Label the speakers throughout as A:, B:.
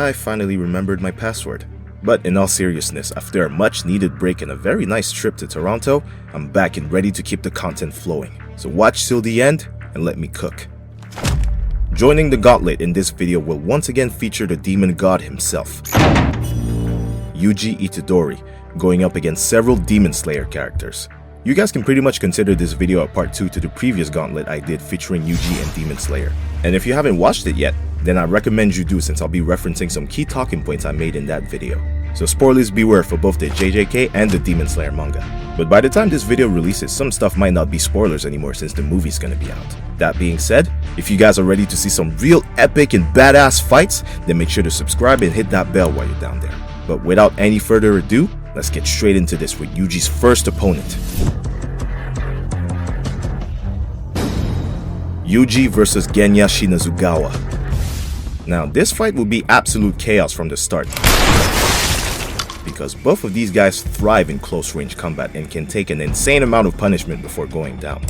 A: I finally remembered my password. But in all seriousness, after a much needed break and a very nice trip to Toronto, I'm back and ready to keep the content flowing. So watch till the end and let me cook. Joining the gauntlet in this video will once again feature the demon god himself, Yuji Itadori, going up against several Demon Slayer characters. You guys can pretty much consider this video a part 2 to the previous gauntlet I did featuring Yuji and Demon Slayer. And if you haven't watched it yet, then I recommend you do, since I'll be referencing some key talking points I made in that video. So spoilers beware for both the JJK and the Demon Slayer manga. But by the time this video releases, some stuff might not be spoilers anymore since the movie's gonna be out. That being said, if you guys are ready to see some real epic and badass fights, then make sure to subscribe and hit that bell while you're down there. But without any further ado, let's get straight into this with Yuji's first opponent. Yuji vs Genya Shinazugawa. Now this fight will be absolute chaos from the start, because both of these guys thrive in close range combat and can take an insane amount of punishment before going down.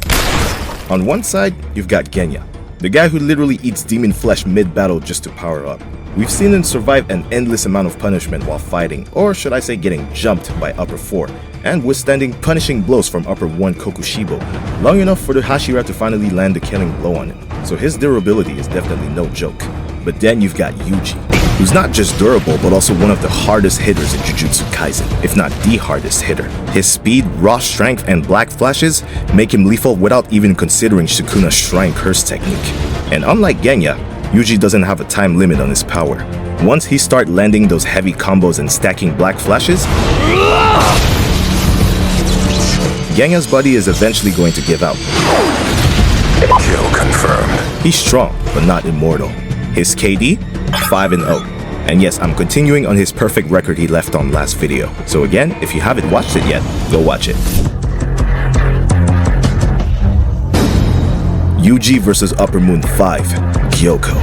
A: On one side, you've got Genya, the guy who literally eats demon flesh mid-battle just to power up. We've seen him survive an endless amount of punishment while fighting, or should I say getting jumped by upper 4, and withstanding punishing blows from upper 1 Kokushibo, long enough for the Hashira to finally land the killing blow on him. So his durability is definitely no joke. But then you've got Yuji, who's not just durable but also one of the hardest hitters in Jujutsu Kaisen, if not the hardest hitter. His speed, raw strength, and black flashes make him lethal without even considering Sukuna's Shrine Curse technique. And unlike Genya, Yuji doesn't have a time limit on his power. Once he starts landing those heavy combos and stacking black flashes, Genya's body is eventually going to give out.
B: Kill confirmed.
A: He's strong, but not immortal. His KD, 5-0. And yes, I'm continuing on his perfect record he left on last video. So again, if you haven't watched it yet, go watch it. Yuji vs Upper Moon 5, Gyokko.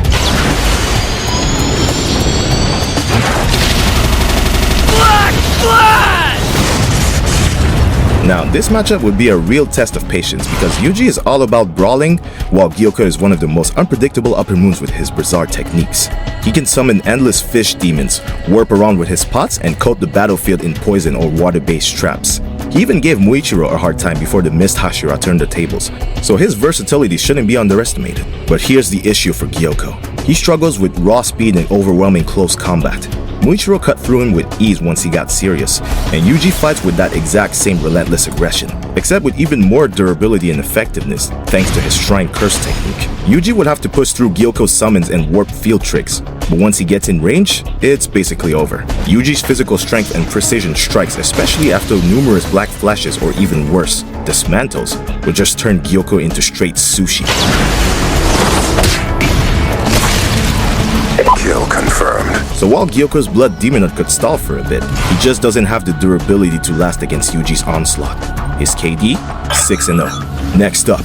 C: Black blood!
A: Now, this matchup would be a real test of patience because Yuji is all about brawling, while Gyokko is one of the most unpredictable upper moons with his bizarre techniques. He can summon endless fish demons, warp around with his pots, and coat the battlefield in poison or water-based traps. He even gave Muichiro a hard time before the missed Hashira turned the tables, so his versatility shouldn't be underestimated. But here's the issue for Gyokko. He struggles with raw speed and overwhelming close combat. Muichiro cut through him with ease once he got serious, and Yuji fights with that exact same relentless aggression, except with even more durability and effectiveness thanks to his Shrine Curse technique. Yuji would have to push through Gyokko's summons and warp field tricks, but once he gets in range, it's basically over. Yuji's physical strength and precision strikes, especially after numerous black flashes or even worse, dismantles, would just turn Gyokko into straight sushi.
B: Kill confirmed.
A: So while Gyokko's blood demonut could stall for a bit, he just doesn't have the durability to last against Yuji's onslaught. His KD, 6-0. Next up,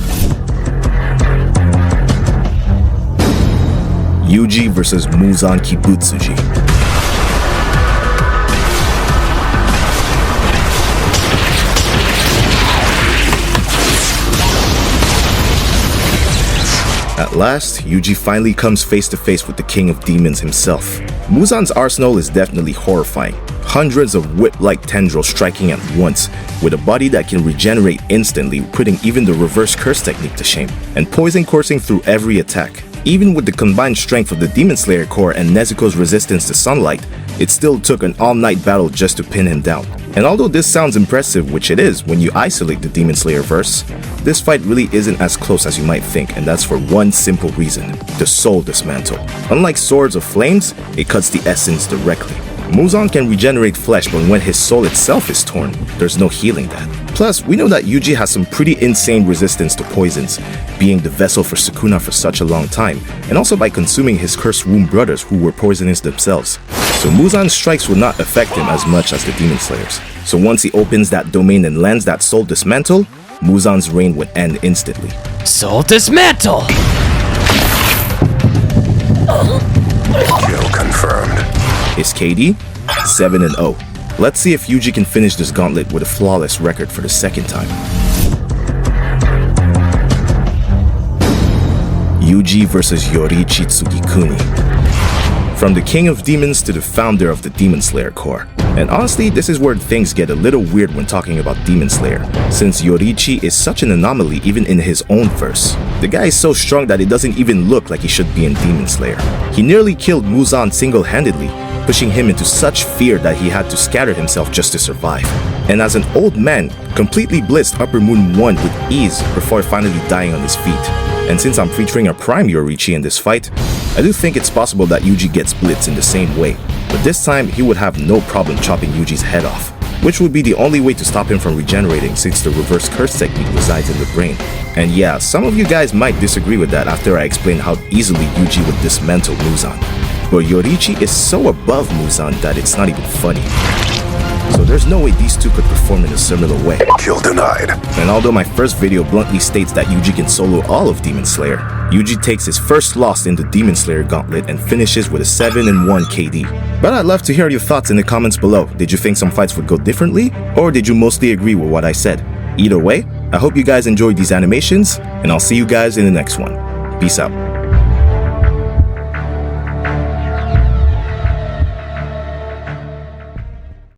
A: Yuji vs Muzan Kibutsuji. At last, Yuji finally comes face to face with the king of demons himself. Muzan's arsenal is definitely horrifying. Hundreds of whip-like tendrils striking at once, with a body that can regenerate instantly, putting even the reverse curse technique to shame, and poison coursing through every attack. Even with the combined strength of the Demon Slayer core and Nezuko's resistance to sunlight, it still took an all-night battle just to pin him down. And although this sounds impressive, which it is when you isolate the Demon Slayer verse, this fight really isn't as close as you might think, and that's for one simple reason: the soul dismantle. Unlike Swords of Flames, it cuts the essence directly. Muzan can regenerate flesh, but when his soul itself is torn, there's no healing that. Plus, we know that Yuji has some pretty insane resistance to poisons, being the vessel for Sukuna for such a long time, and also by consuming his cursed womb brothers who were poisonous themselves. So Muzan's strikes will not affect him as much as the Demon Slayers. So once he opens that domain and lands that soul dismantle, Muzan's reign would end instantly.
C: Soul dismantle!
B: Kill confirmed.
A: His KD, 7-0. Let's see if Yuji can finish this gauntlet with a flawless record for the second time. Yuji vs Yoriichi Tsugikuni. From the King of Demons to the founder of the Demon Slayer Corps. And honestly, this is where things get a little weird when talking about Demon Slayer, since Yoriichi is such an anomaly even in his own verse. The guy is so strong that it doesn't even look like he should be in Demon Slayer. He nearly killed Muzan single-handedly, pushing him into such fear that he had to scatter himself just to survive. And as an old man, completely blitzed Upper Moon 1 with ease before finally dying on his feet. And since I'm featuring a prime Yoriichi in this fight, I do think it's possible that Yuji gets blitzed in the same way, but this time he would have no problem chopping Yuji's head off, which would be the only way to stop him from regenerating since the reverse curse technique resides in the brain. And yeah, some of you guys might disagree with that after I explain how easily Yuji would dismantle Muzan. But Yoriichi is so above Muzan that it's not even funny. So there's no way these two could perform in a similar way.
B: Kill denied.
A: And although my first video bluntly states that Yuji can solo all of Demon Slayer, Yuji takes his first loss in the Demon Slayer gauntlet and finishes with a 7-1 KD. But I'd love to hear your thoughts in the comments below. Did you think some fights would go differently? Or did you mostly agree with what I said? Either way, I hope you guys enjoyed these animations, and I'll see you guys in the next one. Peace out.